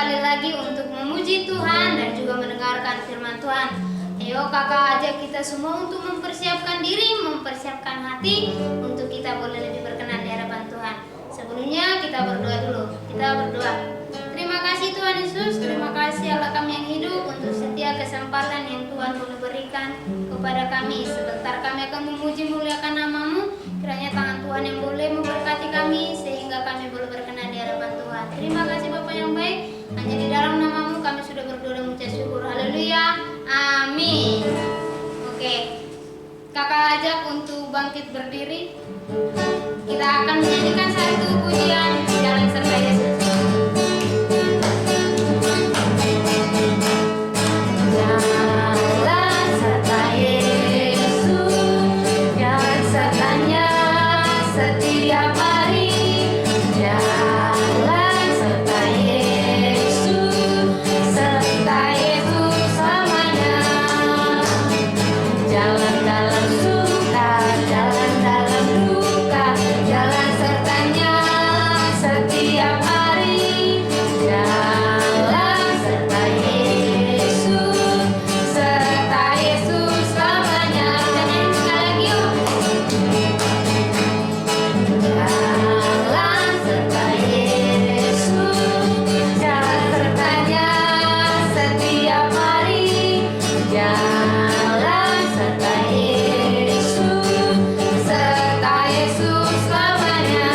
kembali lagi untuk memuji Tuhan dan juga mendengarkan firman Tuhan. Ayo kakak ajak kita semua untuk mempersiapkan diri, mempersiapkan hati untuk kita boleh lebih berkenan di hadapan Tuhan. Sebelumnya kita berdoa dulu. Kita berdoa. Terima kasih Tuhan Yesus, terima kasih Allah kami yang hidup untuk setiap kesempatan yang Tuhan boleh berikan kepada kami. Sebentar kami akan memuji muliakan nama-Mu. Kiranya tangan Tuhan yang boleh memberkati kami sehingga kami boleh berkenan di hadapan Tuhan. Terima kasih Bapa yang baik. Hanya di dalam nama-Mu kami sudah berdoa dan mengucap syukur. Haleluya. Amin. Oke. Kakak ajak untuk bangkit berdiri. Kita akan menyanyikan satu pujian Jalan Serta Yesus. Jalan serta Yesus, jalan sertanya setiap hari. Jalan serta Yesus, serta Yesus selamanya. Jalan dalam suka, jalan dalam duka, jalan sertanya setiap hari. Jalan serta Yesus, serta Yesus selamanya. Kita nyanyi sekali lagi yuk. Jalan serta Yesus, jalan sertanya setiap hari. Jalan serta Yesus, serta Yesus selamanya.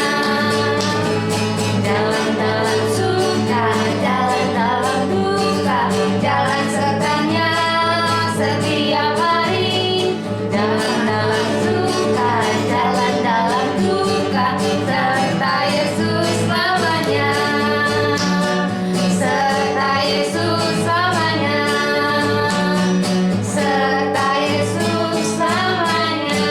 Jalan dalam suka, jalan dalam duka, jalan sertanya setiap hari. Jalan dalam suka, jalan dalam duka, serta Yesus selamanya. Serta Yesus selamanya. Serta Yesus selamanya.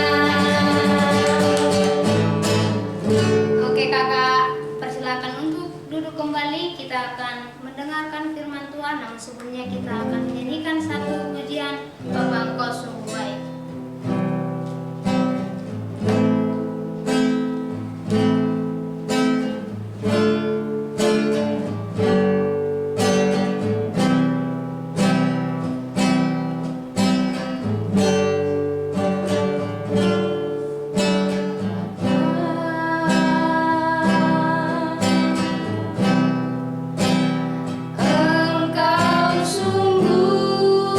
Oke kakak, persilakan untuk duduk kembali. Kita akan mendengarkan firman Tuhan. Namun sebelumnya kita akan menyanyikan satu pujian Bapa Engkau sungguh baik. Engkau sungguh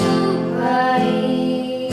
baik.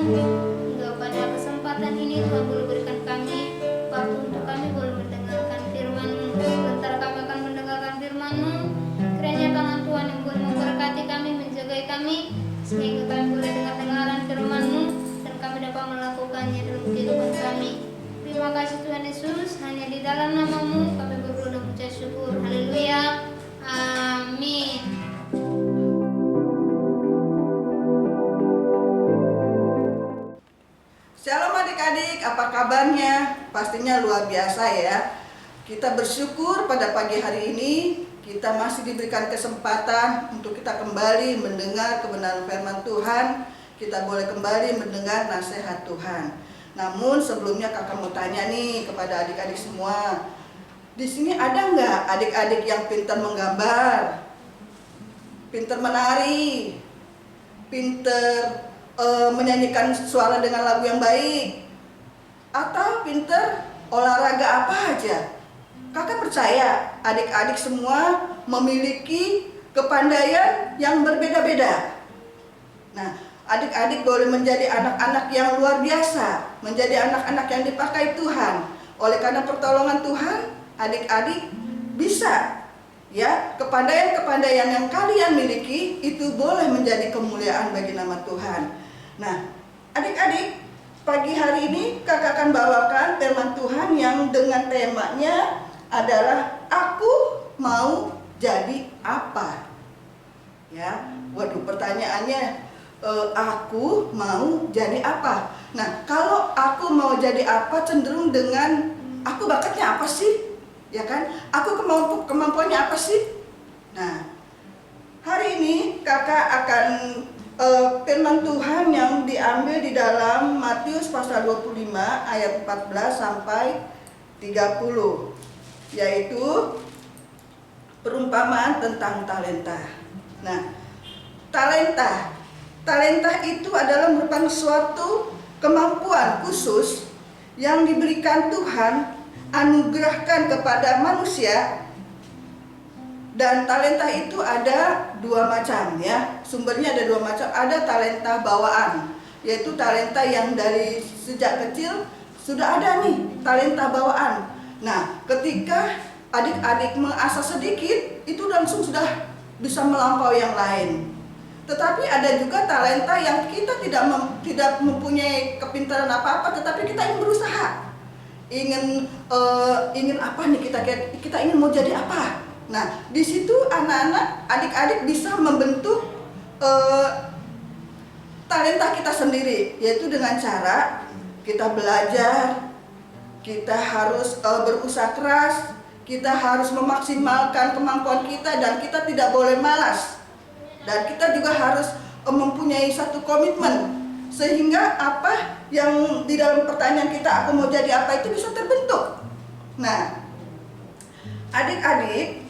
Hingga pada kesempatan ini Tuhan boleh berikan kami waktu untuk kami boleh mendengarkan firman-Mu. Sebentar kami akan mendengarkan firman-Mu. Kiranya tangan Tuhan yang boleh memberkati kami, menjagai kami, sehingga kami boleh dengar-dengaran firman-Mu dan kami dapat melakukannya dalam kehidupan kami. Terima kasih Tuhan Yesus, hanya di dalam nama-Mu kami berdoa dan mengucap syukur. Haleluya. Amin. Shalom adik-adik, apa kabarnya? Pastinya luar biasa ya. Kita bersyukur pada pagi hari ini kita masih diberikan kesempatan untuk kita kembali mendengar kebenaran firman Tuhan. Kita boleh kembali mendengar nasihat Tuhan. Namun sebelumnya kakak mau tanya nih kepada adik-adik semua. Di sini ada nggak adik-adik yang pintar menggambar, pintar menari, pintar menyanyikan suara dengan lagu yang baik, atau pinter olahraga apa aja? Kakak percaya adik-adik semua memiliki kepandaian yang berbeda-beda. Nah, adik-adik boleh menjadi anak-anak yang luar biasa, menjadi anak-anak yang dipakai Tuhan. Oleh karena pertolongan Tuhan, adik-adik bisa ya, kepandaian-kepandaian yang kalian miliki itu boleh menjadi kemuliaan bagi nama Tuhan. Nah, adik-adik, pagi hari ini kakak akan bawakan firman Tuhan yang dengan temanya adalah aku mau jadi apa? Ya, waduh, pertanyaannya aku mau jadi apa? Nah, kalau aku mau jadi apa cenderung dengan aku bakatnya apa sih? Ya kan? Aku kemampuannya apa sih? Nah, hari ini kakak akan firman Tuhan yang diambil di dalam Matius pasal 25 ayat 14 sampai 30, yaitu perumpamaan tentang talenta. Nah, talenta itu adalah merupakan suatu kemampuan khusus yang diberikan Tuhan, anugerahkan kepada manusia. Dan talenta itu ada dua macam ya. Sumbernya ada dua macam. Ada talenta bawaan, yaitu talenta yang dari sejak kecil sudah ada nih talenta bawaan. Nah, ketika adik-adik mengasah sedikit, itu langsung sudah bisa melampaui yang lain. Tetapi ada juga talenta yang kita tidak mempunyai kepintaran apa-apa, tetapi kita ingin berusaha. Ingin apa nih, kita ingin mau jadi apa? Nah, di situ anak-anak, adik-adik bisa membentuk talenta kita sendiri, yaitu dengan cara kita belajar, kita harus berusaha keras, kita harus memaksimalkan kemampuan kita, dan kita tidak boleh malas. Dan kita juga harus mempunyai satu komitmen, sehingga apa yang di dalam pertanyaan kita, aku mau jadi apa, itu bisa terbentuk. Nah, adik-adik,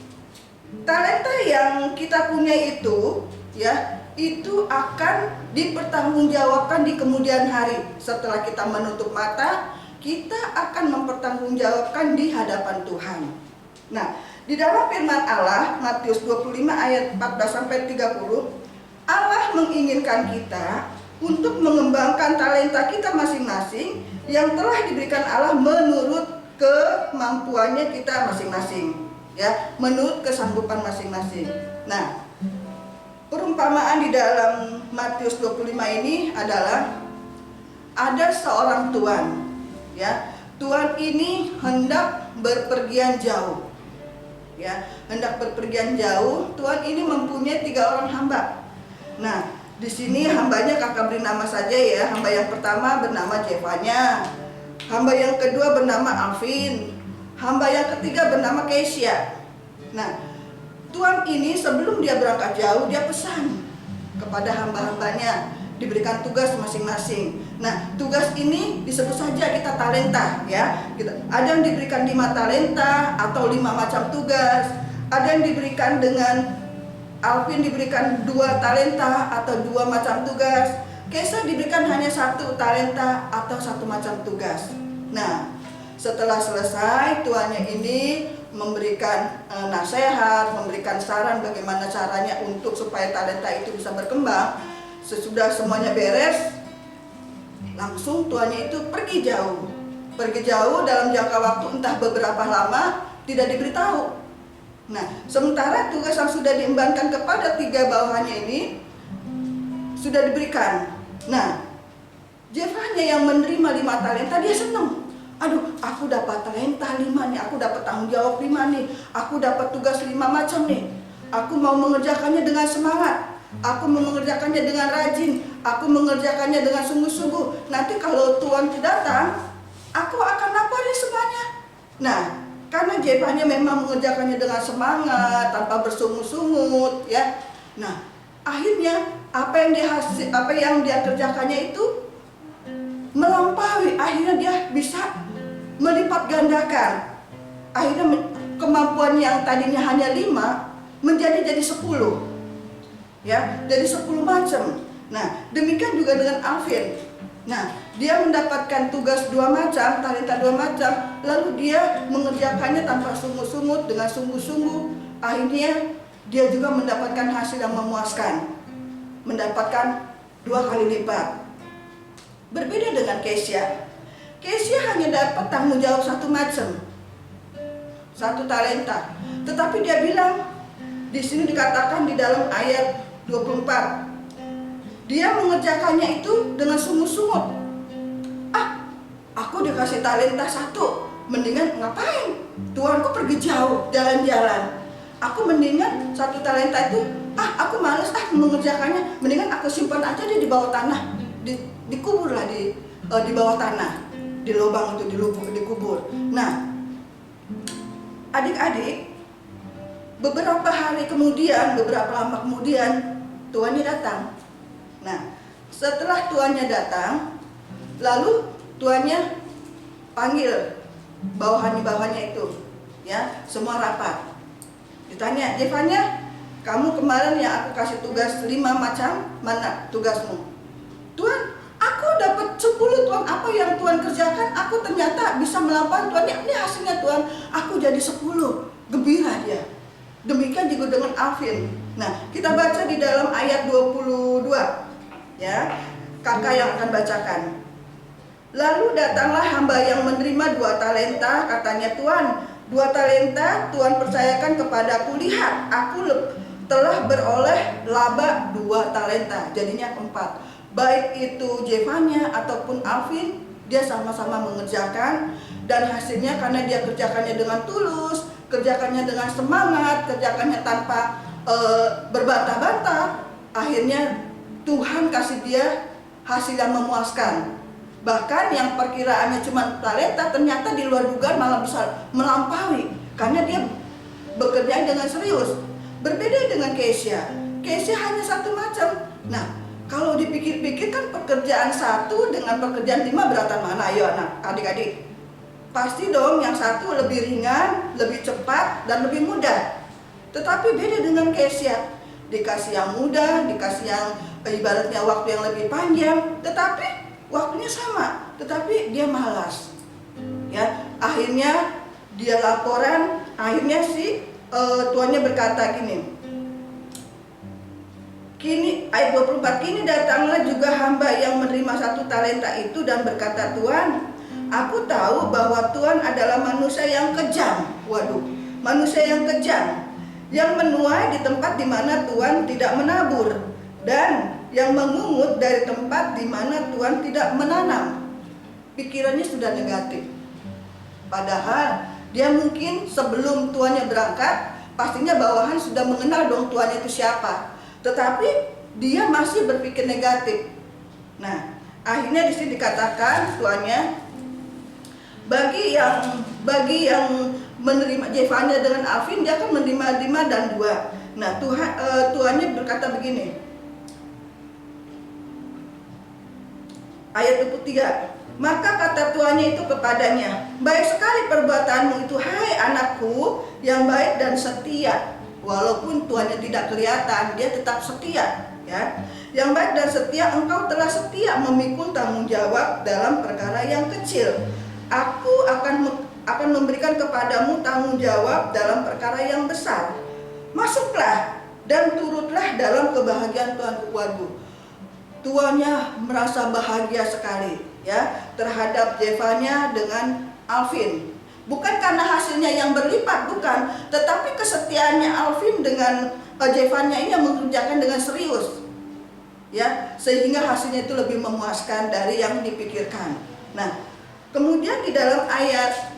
talenta yang kita punya itu ya, itu akan dipertanggungjawabkan di kemudian hari. Setelah kita menutup mata, kita akan mempertanggungjawabkan di hadapan Tuhan. Nah, di dalam firman Allah Matius 25 ayat 14 sampai 30, Allah menginginkan kita untuk mengembangkan talenta kita masing-masing yang telah diberikan Allah menurut kemampuannya kita masing-masing. Ya, menurut kesanggupan masing-masing. Nah, perumpamaan di dalam Matius 25 ini adalah ada seorang tuan, ya. Tuan ini hendak berpergian jauh. Ya, hendak berpergian jauh. Tuan ini mempunyai 3 orang hamba. Nah, di sini hambanya kakak beri nama saja ya. Hamba yang pertama bernama Jevanya. Hamba yang kedua bernama Alvin. Hamba yang ketiga bernama Keisha. Nah, Tuan ini sebelum dia berangkat jauh, dia pesan kepada hamba-hambanya, diberikan tugas masing-masing. Nah, tugas ini disebut saja kita talenta ya. Ada yang diberikan 5 talenta atau 5 macam tugas. Ada yang diberikan dengan Alvin diberikan 2 talenta atau 2 macam tugas. Keisha diberikan hanya 1 talenta atau 1 macam tugas. Nah, setelah selesai, tuannya ini memberikan nasihat, memberikan saran bagaimana caranya untuk supaya talenta itu bisa berkembang. Sesudah semuanya beres, Langsung tuannya itu pergi jauh. Pergi jauh dalam jangka waktu entah beberapa lama, tidak diberitahu. Nah, sementara tugas yang sudah diembankan kepada 3 bawahannya ini sudah diberikan. Nah, Jefanya yang menerima 5 talenta, dia senang. Aduh, aku dapat talenta 5 nih, aku dapat tanggung jawab 5 nih, aku dapat tugas 5 macam nih. Aku mau mengerjakannya dengan semangat, aku mau mengerjakannya dengan rajin, aku mengerjakannya dengan sungguh-sungguh. Nanti kalau Tuhan datang, aku akan laparin semuanya. Nah, karena Jefanya memang mengerjakannya dengan semangat, tanpa bersungut-sungut, ya. Nah, akhirnya apa yang dia kerjakannya itu melampaui. Akhirnya dia bisa melipat gandakan. Akhirnya kemampuan yang tadinya hanya 5 menjadi 10. Ya, jadi 10 macam. Nah, demikian juga dengan Alvin. Nah, dia mendapatkan tugas 2 macam, talenta 2 macam, lalu dia mengerjakannya tanpa sungut-sungut, dengan sungguh-sungguh. Akhirnya dia juga mendapatkan hasil yang memuaskan, mendapatkan 2 kali lipat. Berbeda dengan Kesia. Kesia hanya dapat tanggung jawab 1 macam, 1 talenta. Tetapi dia bilang, di sini dikatakan di dalam ayat 24, dia mengerjakannya itu dengan sungguh-sunggut. Aku dikasih talenta 1, mendingan ngapain? Tuanku pergi jauh jalan-jalan. Aku mendingan 1 talenta itu, aku males mengerjakannya, mendingan aku simpan aja di bawah tanah, dikuburlah di bawah tanah, di lubang itu dikubur. Nah, adik-adik, beberapa hari kemudian, beberapa lama kemudian, tuannya datang. Nah, setelah tuannya datang, lalu tuannya panggil bawahannya itu, ya, semua rapat. Ditanya, Jefanya, kamu kemarin yang aku kasih tugas 5 macam, mana tugasmu? Tuan, aku dapat 10 Tuan. Apa yang Tuan kerjakan, aku ternyata bisa melampaui Tuan. Ini hasilnya Tuan, aku jadi 10. Gembira dia. Demikian juga dengan Alvin. Nah, kita baca di dalam ayat 22. Ya, kakak yang akan bacakan. Lalu datanglah hamba yang menerima 2 talenta, katanya, Tuan, 2 talenta Tuan percayakan kepadaku, lihat, aku telah beroleh laba 2 talenta, jadinya 4. Baik itu Jefanya ataupun Alvin, dia sama-sama mengerjakan, dan hasilnya karena dia kerjakannya dengan tulus, kerjakannya dengan semangat, kerjakannya tanpa berbantah-bantah, akhirnya Tuhan kasih dia hasil yang memuaskan. Bahkan yang perkiraannya cuma talenta, ternyata di luar dugaan malah bisa melampaui, karena dia bekerja dengan serius. Berbeda dengan Kesia. Kesia hanya 1 macam. Nah, kalau dipikir-pikir kan pekerjaan 1 dengan pekerjaan 5 beratan mana? Ayo adik-adik. Pasti dong yang 1 lebih ringan, lebih cepat, dan lebih mudah. Tetapi beda dengan Kesia. Dikasih yang mudah, dikasih yang ibaratnya waktu yang lebih panjang, tetapi waktunya sama, tetapi dia malas. Ya, akhirnya dia laporan, akhirnya tuannya berkata gini. Kini ayat 24, kini datanglah juga hamba yang menerima 1 talenta itu dan berkata, Tuan, aku tahu bahwa Tuan adalah manusia yang kejam. Waduh, manusia yang kejam, yang menuai di tempat di mana Tuan tidak menabur, dan yang mengungut dari tempat di mana Tuan tidak menanam. Pikirannya sudah negatif. Padahal dia mungkin sebelum tuannya berangkat, pastinya bawahan sudah mengenal dong tuannya itu siapa. Tetapi dia masih berpikir negatif. Nah, akhirnya di sini dikatakan tuannya, bagi yang menerima Jefanya dengan Alvin, dia akan menerima 5 dan 2. Nah, tuannya berkata begini. Ayat 23. Maka kata tuannya itu kepadanya, baik sekali perbuatanmu itu, hai anakku yang baik dan setia. Walaupun tuannya tidak kelihatan, dia tetap setia, ya. Yang baik dan setia, engkau telah setia memikul tanggung jawab dalam perkara yang kecil. Aku akan memberikan kepadamu tanggung jawab dalam perkara yang besar. Masuklah dan turutlah dalam kebahagiaan Tuhanku. Waduh, tuannya merasa bahagia sekali ya terhadap Jevanya dengan Alvin. Bukan karena hasilnya yang berlipat, bukan, tetapi kesetiaannya Alvin dengan Jevanya ini yang mengerjakan dengan serius. Ya, sehingga hasilnya itu lebih memuaskan dari yang dipikirkan. Nah, kemudian di dalam ayat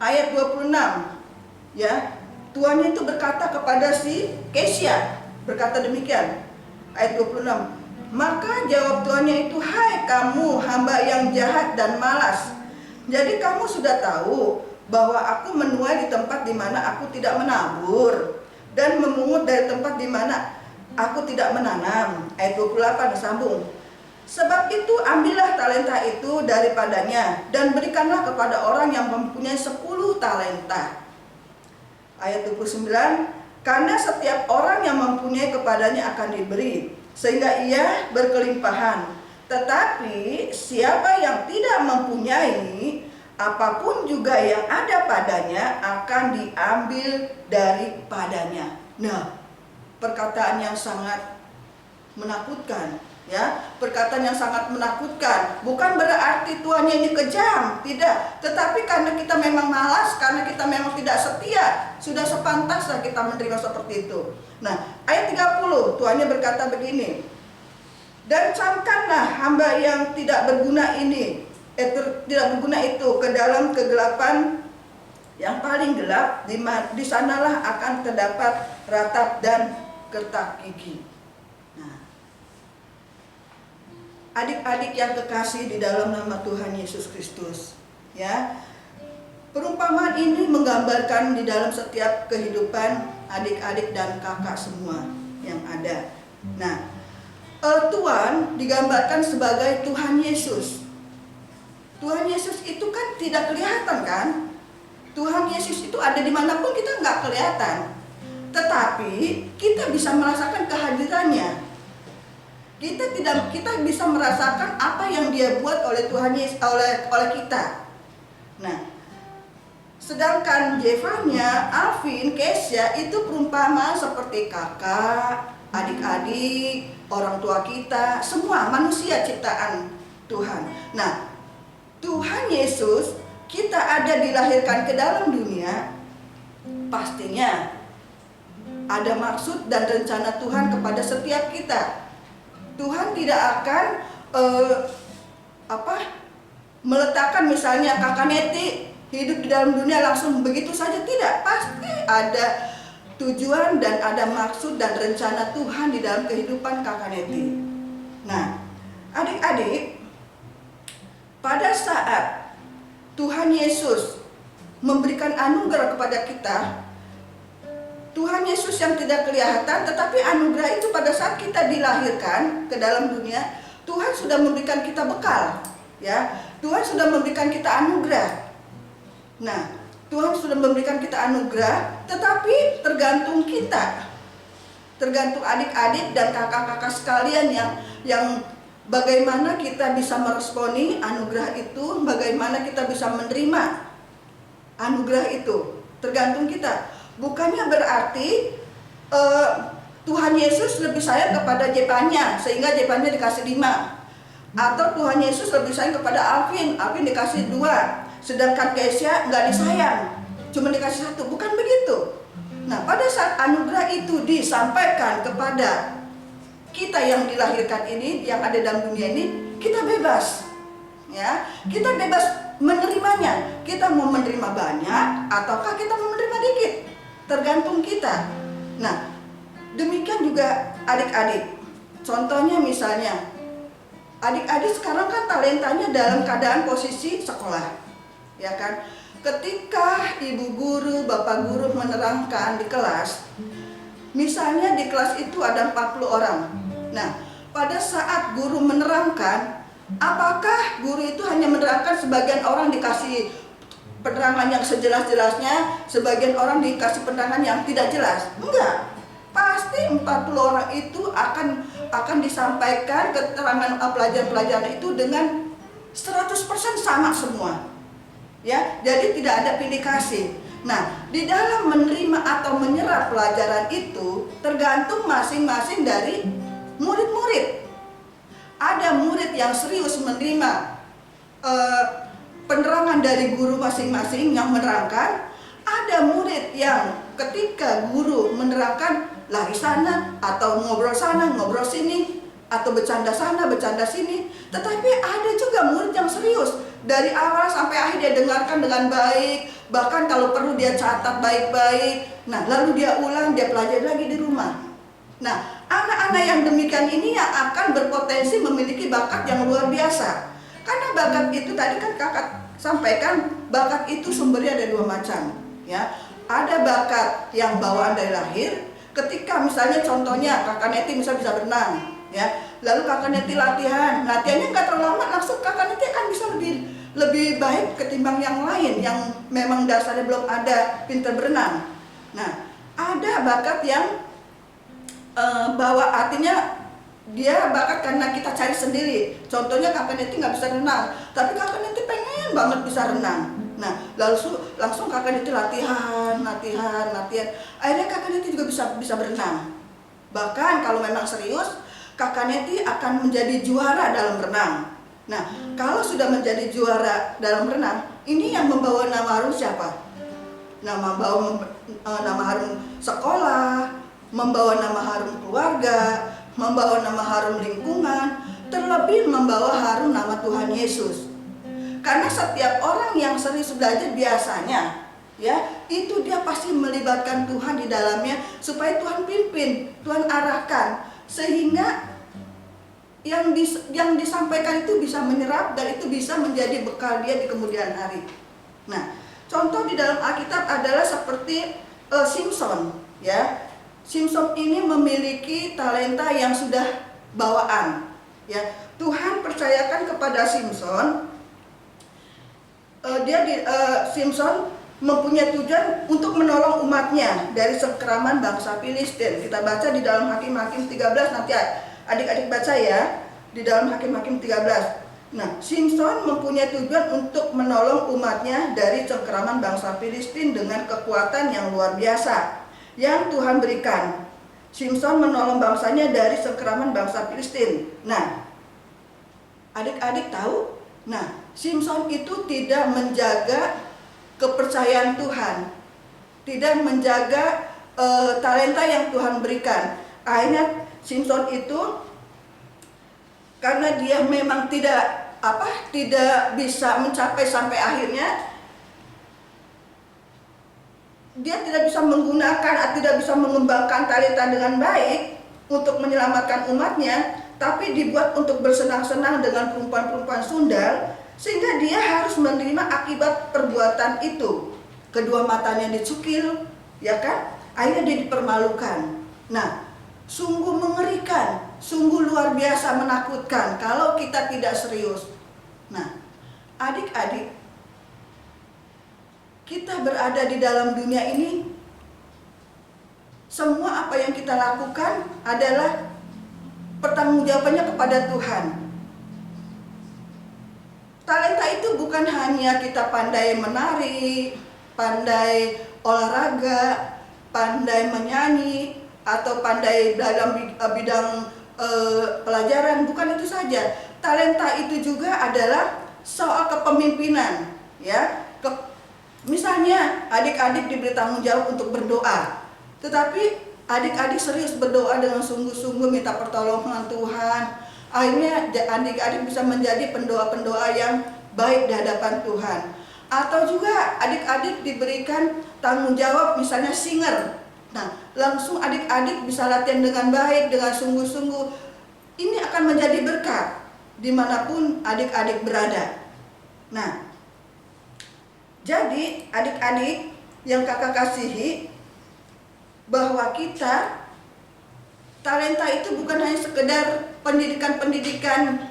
26 ya, tuannya itu berkata kepada si Kesya, berkata demikian. Ayat 26. Maka jawab tuannya itu, "Hai kamu hamba yang jahat dan malas. Jadi kamu sudah tahu bahwa aku menuai di tempat di mana aku tidak menabur dan memungut dari tempat di mana aku tidak menanam." Ayat 28 sambung. "Sebab itu ambillah talenta itu daripadanya dan berikanlah kepada orang yang mempunyai 10 talenta. Ayat 29. Karena setiap orang yang mempunyai kepadanya akan diberi, sehingga ia berkelimpahan. Tetapi siapa yang tidak mempunyai, apapun juga yang ada padanya akan diambil daripadanya." Nah, perkataan yang sangat menakutkan ya, perkataan yang sangat menakutkan. Bukan berarti tuannya ini kejam, tidak, tetapi karena kita memang malas, karena kita memang tidak setia, sudah sepantasnya kita menerima seperti itu. Nah, ayat 30 tuannya berkata begini, "Dan camkanlah hamba yang tidak berguna ini, tidak berguna itu ke dalam kegelapan yang paling gelap, di sanalah akan terdapat ratap dan gertak gigi." Nah, adik-adik yang kekasih di dalam nama Tuhan Yesus Kristus, ya, perumpamaan ini menggambarkan di dalam setiap kehidupan adik-adik dan kakak semua yang ada. Nah, Tuhan digambarkan sebagai Tuhan Yesus. Tuhan Yesus itu kan tidak kelihatan kan? Tuhan Yesus itu ada dimanapun kita nggak kelihatan, tetapi kita bisa merasakan kehadirannya. Kita bisa merasakan apa yang Dia buat oleh Tuhan Yesus, oleh kita. Nah, sedangkan Jevanya, Alvin, Kesya itu perumpamaan seperti kakak, adik-adik, orang tua kita, semua manusia ciptaan Tuhan. Nah, Tuhan Yesus, kita ada dilahirkan ke dalam dunia, pastinya ada maksud dan rencana Tuhan kepada setiap kita. Tuhan tidak akan meletakkan misalnya kakak Neti hidup di dalam dunia langsung begitu saja, tidak. Pasti ada tujuan dan ada maksud dan rencana Tuhan di dalam kehidupan kakak Neti. Nah, adik-adik, pada saat Tuhan Yesus memberikan anugerah kepada kita, Tuhan Yesus yang tidak kelihatan, tetapi anugerah itu pada saat kita dilahirkan ke dalam dunia, Tuhan sudah memberikan kita bekal, ya. Tuhan sudah memberikan kita anugerah. Nah, Tuhan sudah memberikan kita anugerah, tetapi tergantung kita, tergantung adik-adik dan kakak-kakak sekalian yang bagaimana kita bisa meresponi anugerah itu, bagaimana kita bisa menerima anugerah itu, tergantung kita. Bukannya berarti Tuhan Yesus lebih sayang kepada Jevanya sehingga Jevanya dikasih 5, atau Tuhan Yesus lebih sayang kepada Alvin dikasih 2, sedangkan Kesya nggak disayang, cuma dikasih 1. Bukan begitu. Nah, pada saat anugerah itu disampaikan kepada kita yang dilahirkan ini, yang ada dalam dunia ini, kita bebas, ya, kita bebas menerimanya. Kita mau menerima banyak ataukah kita mau menerima dikit, tergantung kita. Nah, demikian juga adik-adik. Contohnya misalnya, adik-adik sekarang kan talentanya dalam keadaan posisi sekolah, ya kan? Ketika ibu guru, bapak guru menerangkan di kelas, misalnya di kelas itu ada 40 orang. Nah, pada saat guru menerangkan, apakah guru itu hanya menerangkan sebagian orang dikasih penerangan yang sejelas-jelasnya, sebagian orang dikasih penerangan yang tidak jelas? Enggak. Pasti 40 orang itu akan disampaikan keterangan pelajaran-pelajaran itu dengan 100% sama semua. Ya, jadi tidak ada pilih kasih. Nah, di dalam menerima atau menyerap pelajaran itu tergantung masing-masing dari murid-murid. Ada murid yang serius menerima penerangan dari guru masing-masing yang menerangkan. Ada murid yang ketika guru menerangkan lari sana atau ngobrol sana, ngobrol sini, atau bercanda sana, bercanda sini. Tetapi ada juga murid yang serius. Dari awal sampai akhir dia dengarkan dengan baik. Bahkan kalau perlu dia catat baik-baik. Nah, lalu dia ulang, dia pelajari lagi di rumah. Nah, anak-anak yang demikian ini yang akan berpotensi memiliki bakat yang luar biasa. Karena bakat itu tadi kan kakak sampaikan, bakat itu sumbernya ada dua macam. Ya, ada bakat yang bawaan dari lahir. Ketika misalnya contohnya kakak Neti bisa berenang, ya, lalu kakak Neti latihannya nggak terlalu lama, langsung kakak Neti akan bisa lebih baik ketimbang yang lain yang memang dasarnya belum ada pintar berenang. Nah, ada bakat yang bawa, artinya dia bakat karena kita cari sendiri. Contohnya kakak Neti nggak bisa renang, tapi kakak Neti pengen banget bisa renang. Nah, langsung kakak Neti latihan. Akhirnya kakak Neti juga bisa berenang. Bahkan kalau memang serius, kakak Neti akan menjadi juara dalam renang. Nah, kalau sudah menjadi juara dalam renang, ini yang membawa nama harum siapa? Nama harum sekolah, membawa nama harum keluarga, membawa nama harum lingkungan, terlebih membawa harum nama Tuhan Yesus. Karena setiap orang yang serius belajar biasanya, ya, itu dia pasti melibatkan Tuhan di dalamnya supaya Tuhan pimpin, Tuhan arahkan, sehingga yang disampaikan itu bisa menyerap dan itu bisa menjadi bekal dia di kemudian hari. Nah, contoh di dalam Alkitab adalah seperti Simson, ya. Simson ini memiliki talenta yang sudah bawaan, ya. Tuhan percayakan kepada Simson. Simson mempunyai tujuan untuk menolong umatnya dari cengkeraman bangsa Filistin. Kita baca di dalam Hakim-Hakim 13, nanti adik-adik baca ya, di dalam Hakim-Hakim 13. Nah, Simson mempunyai tujuan untuk menolong umatnya dari cengkeraman bangsa Filistin dengan kekuatan yang luar biasa yang Tuhan berikan. Simson menolong bangsanya dari cengkeraman bangsa Filistin. Nah, adik-adik tahu? Nah, Simson itu tidak menjaga kepercayaan Tuhan, tidak menjaga talenta yang Tuhan berikan. Akhirnya Simson itu karena dia memang tidak bisa mencapai sampai akhirnya, dia tidak bisa menggunakan, tidak bisa mengembangkan talenta dengan baik untuk menyelamatkan umatnya, tapi dibuat untuk bersenang-senang dengan perempuan-perempuan sundal, sehingga dia harus menerima akibat perbuatan itu. Kedua matanya dicukil, ya kan? Akhirnya dia dipermalukan. Nah, sungguh mengerikan, sungguh luar biasa menakutkan kalau kita tidak serius. Nah, adik-adik, kita berada di dalam dunia ini, semua apa yang kita lakukan adalah pertanggungjawabannya kepada Tuhan. Talenta itu bukan hanya kita pandai menari, pandai olahraga, pandai menyanyi, atau pandai dalam bidang pelajaran, bukan itu saja. Talenta itu juga adalah soal kepemimpinan, ya. Misalnya adik-adik diberi tanggung jawab untuk berdoa, tetapi adik-adik serius berdoa dengan sungguh-sungguh minta pertolongan Tuhan. Akhirnya adik-adik bisa menjadi pendoa-pendoa yang baik di hadapan Tuhan. Atau juga adik-adik diberikan tanggung jawab misalnya singer. Nah, langsung adik-adik bisa latihan dengan baik, dengan sungguh-sungguh. Ini akan menjadi berkat dimanapun adik-adik berada. Nah, jadi adik-adik yang kakak kasihi, bahwa kita talenta itu bukan hanya sekedar pendidikan-pendidikan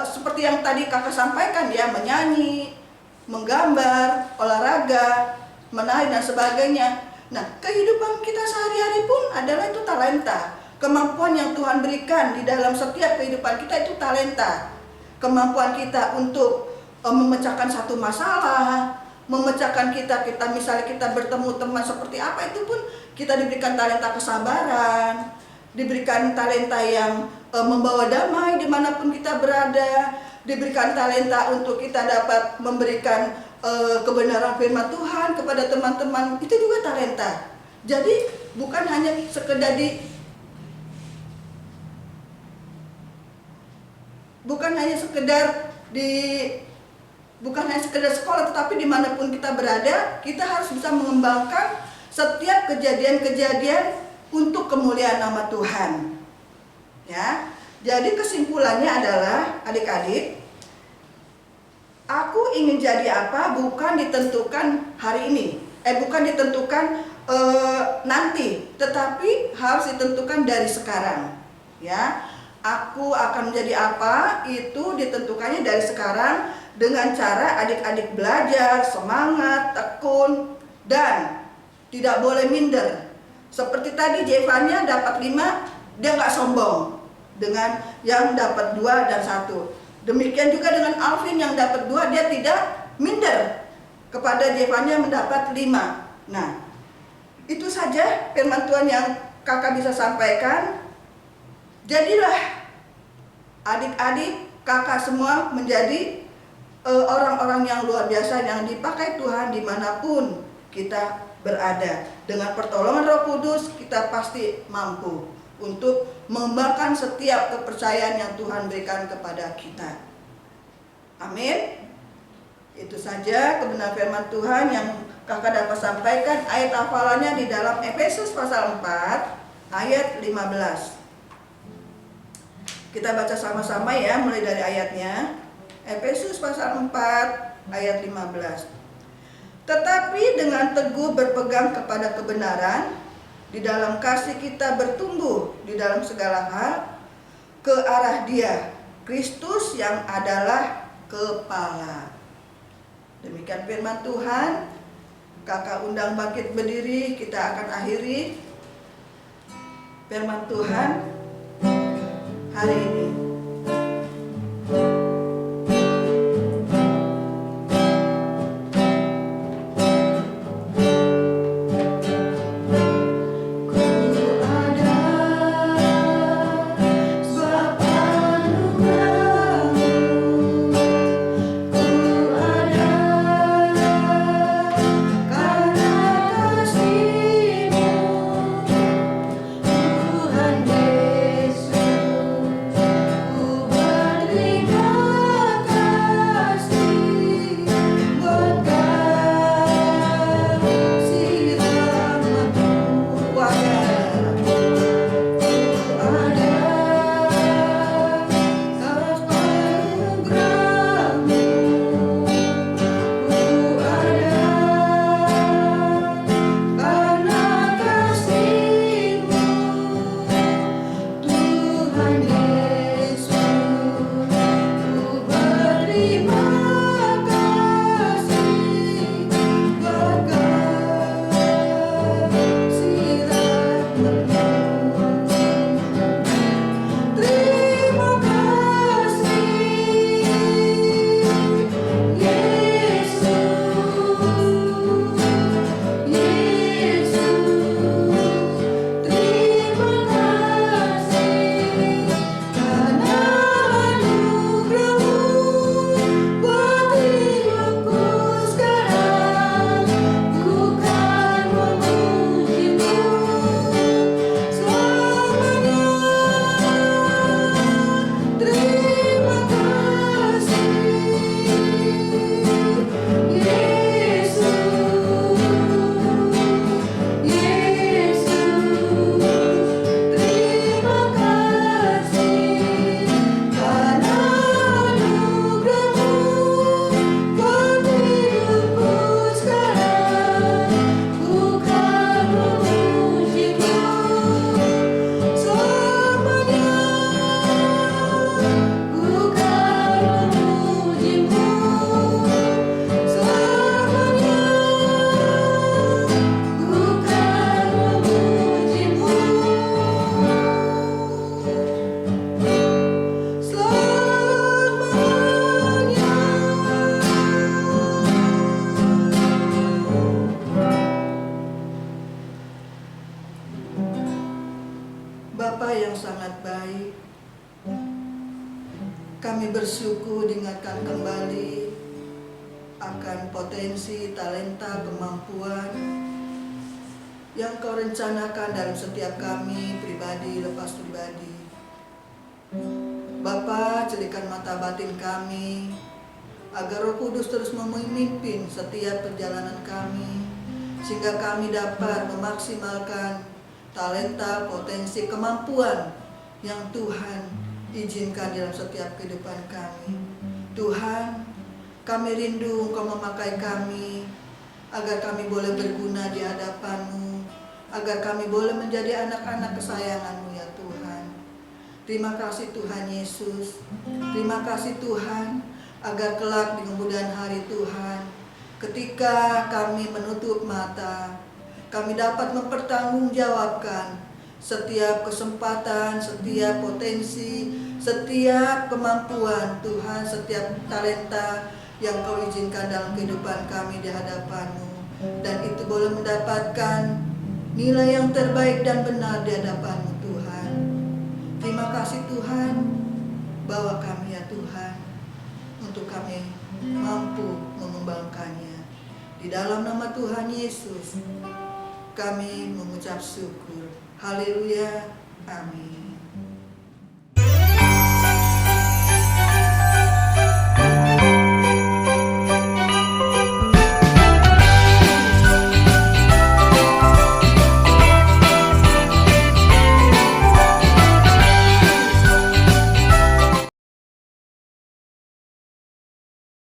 seperti yang tadi kakak sampaikan ya, menyanyi, menggambar, olahraga, menari dan sebagainya. Nah, kehidupan kita sehari-hari pun adalah itu talenta. Kemampuan yang Tuhan berikan di dalam setiap kehidupan kita itu talenta. Kemampuan kita untuk memecahkan satu masalah, memecahkan kita misalnya kita bertemu teman seperti apa, itu pun kita diberikan talenta kesabaran. diberikan talenta yang membawa damai dimanapun kita berada, diberikan talenta untuk kita dapat memberikan kebenaran firman Tuhan kepada teman-teman, itu juga talenta. Jadi bukan hanya sekedar bukan hanya sekedar sekolah, tetapi dimanapun kita berada, kita harus bisa mengembangkan setiap kejadian-kejadian untuk kemuliaan nama Tuhan. Ya, jadi kesimpulannya adalah adik-adik, aku ingin jadi apa bukan ditentukan hari ini, bukan ditentukan nanti, tetapi harus ditentukan dari sekarang. Ya, aku akan menjadi apa itu ditentukannya dari sekarang dengan cara adik-adik belajar, semangat, tekun, dan tidak boleh minder. Seperti tadi Jevanya dapat 5, dia nggak sombong dengan yang dapat 2 dan 1. Demikian juga dengan Alvin yang dapat 2, dia tidak minder kepada Jevanya mendapat 5. Nah, itu saja firman Tuhan yang kakak bisa sampaikan. Jadilah adik-adik, kakak semua menjadi orang-orang yang luar biasa yang dipakai Tuhan dimanapun kita berada. Dengan pertolongan Roh Kudus kita pasti mampu untuk mengembangkan setiap kepercayaan yang Tuhan berikan kepada kita. Amin. Itu saja kebenaran firman Tuhan yang kakak dapat sampaikan. Ayat hafalannya di dalam Efesus pasal 4 ayat 15. Kita baca sama-sama ya, mulai dari ayatnya. Efesus pasal 4 ayat 15. Tetapi dengan teguh berpegang kepada kebenaran, di dalam kasih kita bertumbuh di dalam segala hal ke arah Dia, Kristus yang adalah kepala. Demikian firman Tuhan. Kakak undang bangkit berdiri, kita akan akhiri firman Tuhan hari ini. Kami bersyukur diingatkan kembali akan potensi, talenta, kemampuan yang Kau rencanakan dalam setiap kami, pribadi lepas pribadi. Bapa, celikan mata batin kami, agar Roh Kudus terus memimpin setiap perjalanan kami, sehingga kami dapat memaksimalkan talenta, potensi, kemampuan yang Tuhan izinkan dalam setiap kehidupan kami. Tuhan, kami rindu Engkau memakai kami, agar kami boleh berguna di hadapan-Mu, agar kami boleh menjadi anak-anak kesayangan-Mu ya Tuhan. Terima kasih Tuhan Yesus, terima kasih Tuhan, agar kelak di kemudian hari Tuhan, ketika kami menutup mata, kami dapat mempertanggungjawabkan setiap kesempatan, setiap potensi, setiap kemampuan Tuhan, setiap talenta yang Kau izinkan dalam kehidupan kami di hadapan-Mu. Dan itu boleh mendapatkan nilai yang terbaik dan benar di hadapan-Mu Tuhan. Terima kasih Tuhan, bawa kami ya Tuhan, untuk kami mampu mengembangkannya. Di dalam nama Tuhan Yesus, kami mengucap syukur. Haleluya. Amin.